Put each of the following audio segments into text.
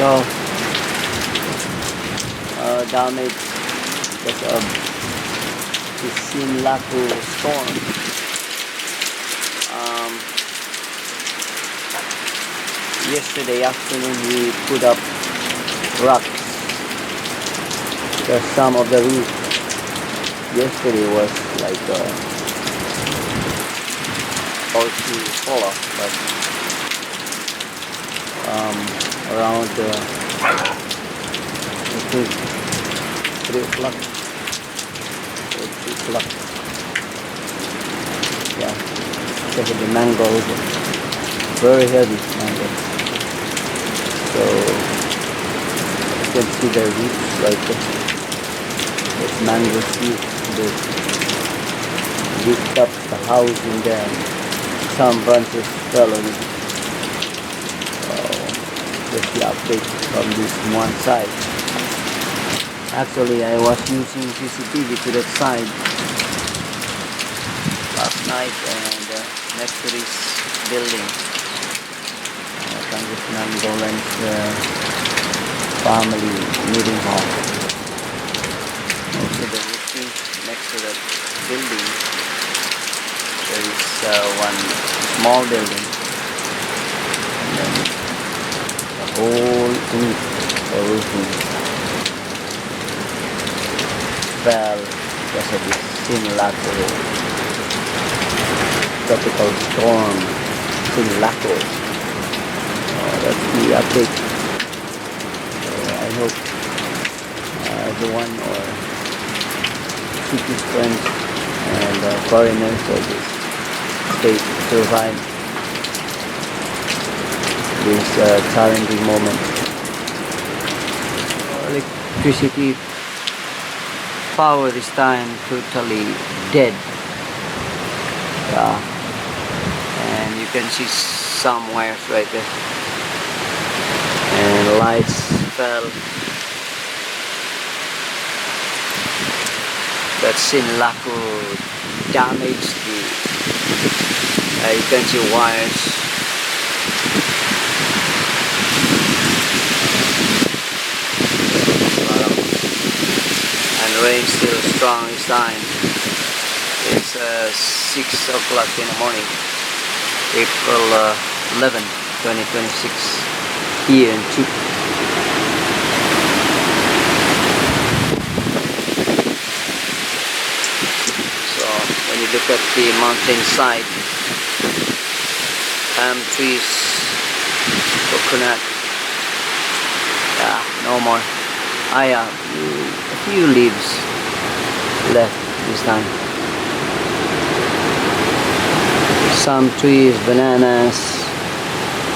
So, damage because of the Sinlaku storm. Yesterday afternoon we put up rocks because some of the roof yesterday was like about to fall off, but around I think 3 o'clock or 2 o'clock, yeah, because of the mangoes, very heavy mango. So you can see the roots like this mango tree. They lift up the house and then some branches fell on it. Just the update from this one side. Actually, I was using CCTV to that side last night and next to this building, Congressman Dolan's family meeting hall. Also the roofing next to that building, there is one small building, and then the whole roof, the roofing fell because of this Sinlaku tropical storm. Sinlaku. That's the update. I hope everyone or city friends and foreigners will just survive this challenging moment. Electricity power this time totally dead. Yeah, and you can see some wires right there, and lights fell. That Sinlaku damaged the you can see wires. And rain still strong this time. It's 6 o'clock in the morning, April 11, 2026, here in Chuk. So when you look at the mountainside, palm trees, coconut, yeah, no more. A few leaves left this time. Some trees, bananas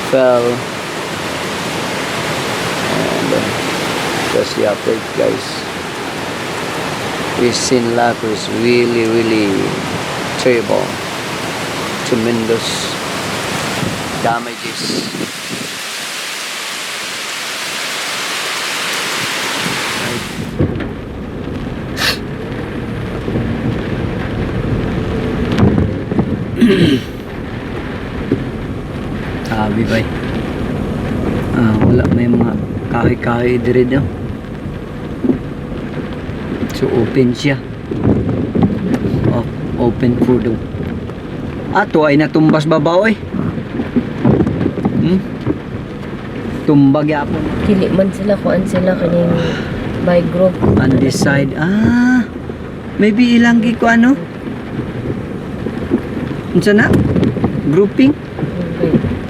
fell, and that's the update, guys. This Sinlaku is really terrible, tremendous damages. Sabi ba wala, may mga kahoy-kahoy diri daw, so open siya, open for daw. Ato ay natumbas babaw tumbag yapon, kili man sila kuan sila kaning by group on this side. Maybe ilang gi ko ano unsa na grouping.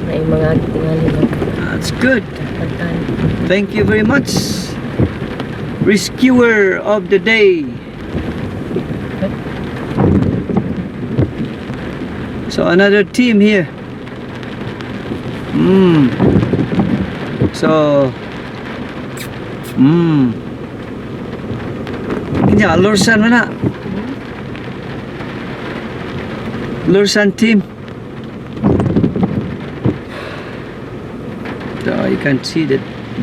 Ay mga tingali mo. That's good. Thank you very much, rescuer of the day. So another team here. So kanya Lursan mana? Lursan team. So you can see the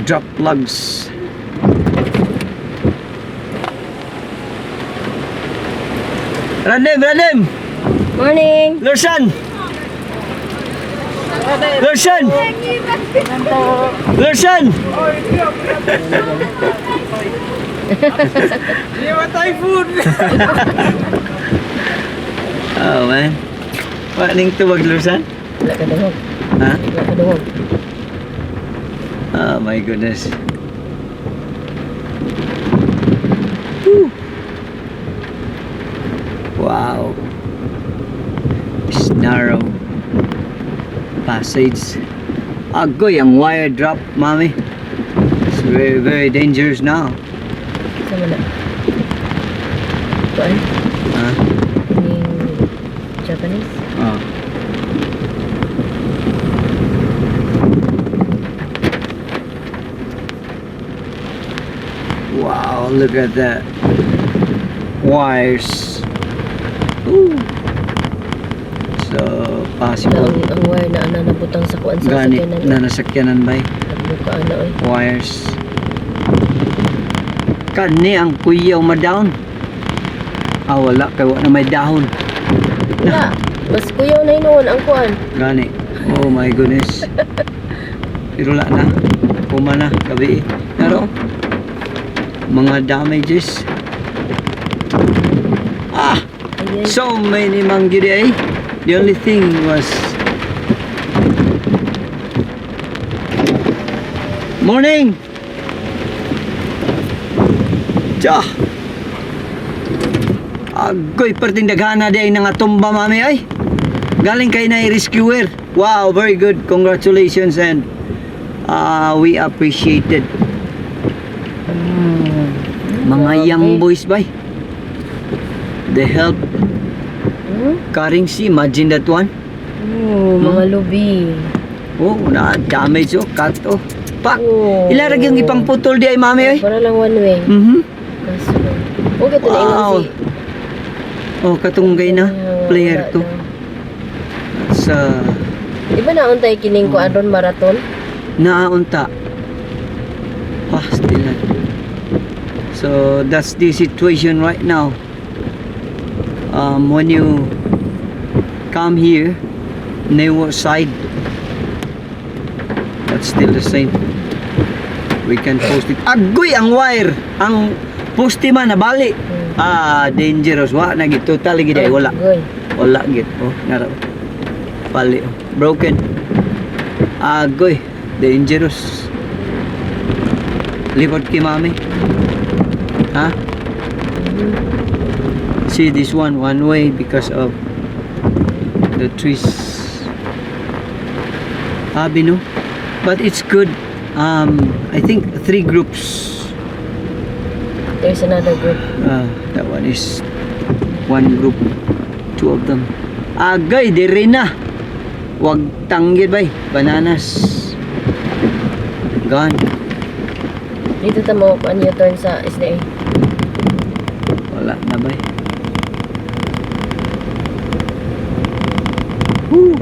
drop plugs. Ranim! Morning! Lursan! Lursan! Lursan! Typhoon! Oh man. What ning tuwag Lursan? Wala ka dungog. Ha? Wala ka dungog. Oh my goodness. Whew. Wow. It's narrow passage. Agoy, ang wire drop, mommy. It's very, very dangerous now. Sama na. Kuan? Huh? Kining Japanese? Oh. Wow, look at that. Wires. Ooh. So, possible. Ang wire na ana nabutang sa kuan sa Ganit sakyanan. na nasakyanan ba? Nagbuka ana oy. Wires. Kani ang kuyaw ma-down. Ah, wala. Kaya wala na may dahon. Wala. Mas kuyaw na hinuon ang kuan. Gani. Oh my goodness. Pero wala na. Puma na. Gabi. Pero, mga damages. Ah! Ayan. So many manggiri eh. The only thing was... Morning! Tiya! Agoy, perting daghana di ay nangatumba mami ay. Galing kay na rescuer. Wow, very good. Congratulations and we appreciate it. Mga young boys ba? They help carrying sea. Imagine that one. Oh, mga lubi. Oh, na damage oh, cut oh. Pak. Oh. Ilarag yung ipang putol di ay mami ay. Para lang one way. Kaso. Okay, ito na Wow. ingon si... Oh, katunggay na player to. Sa Di ba nauntay kining ko aron marathon? naaunta. Pastilan. So that's the situation right now. When you come here, neighbor side, that's still the same. We can post it. Agoy ang wire, ang poste man na bali. Ah, dangerous. Wa na gid total gid ay wala. Agoy. Wala gid. Oh, nara. Bali. Oh. Broken. Agoy, dangerous. Lipot ki mami. Ha? See this one way because of the trees. Habi no? But it's good. I think 3 groups. There's another group. That one is 1 group. 2 of them. Agay, dire na. Wag tanggid bay. Bananas. Gone. Dito ta mo an turn sa SDA. Wala na bay. Woo.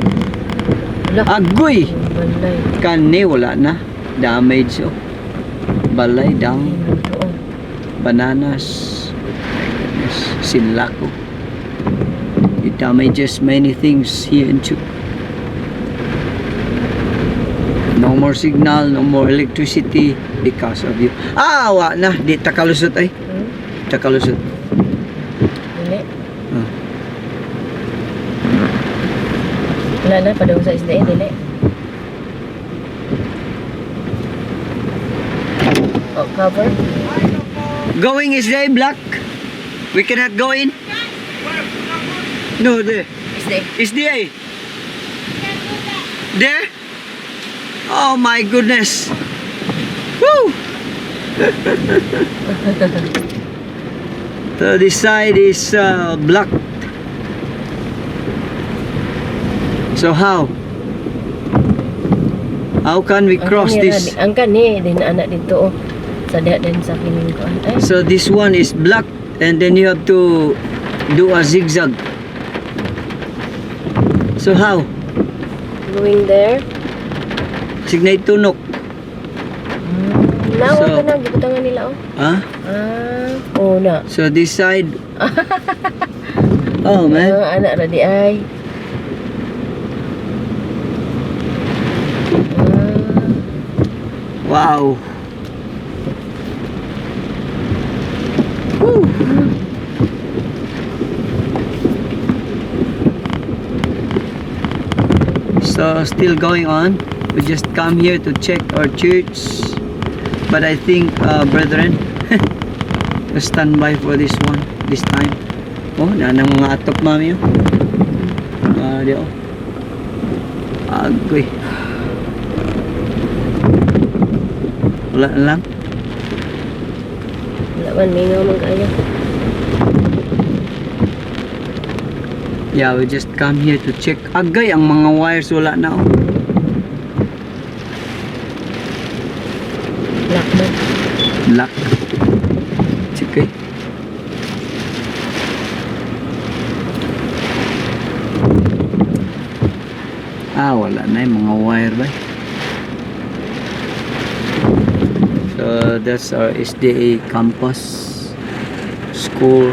Wala. Agoy. Balay. Kani wala na. Damage oh. Balay down. Oo. Bananas. Yes. Sinlako. It damages many things here in Chuk. No more signal, no more electricity because of you. Ah, wa na. Di takalusot ay. Takalusot. Dili. Ah. Wala na padung sa SDA dili. Oh, cover. Going is day black. We cannot go in. No, there. SDA. Is there? There? Oh my goodness. Woo! So this side is blocked. So how? How can we cross this? Ang kani din anak dito oh. Sa diha din sa kining ko. Ay. So this one is blocked and then you have to do a zigzag. So how? Going there. Signate tunok. Nawa So- ka na gibutangan nila oh. Huh? Oh na. So this side. Oh man. Anak ra di ay. Wow. Woo. So still going on. We just come here to check our church, but I think brethren stand by for this one this time. Oh, na nang mga atop mami oh. Di oh. Agoy. Wala na lang. Wala man, may nga mag-aya. Yeah, we just come here to check. Agay, ang mga wires wala na oh. Lock man. Lock. Sige. Wala na yung mga wire ba? So that's our SDA campus school.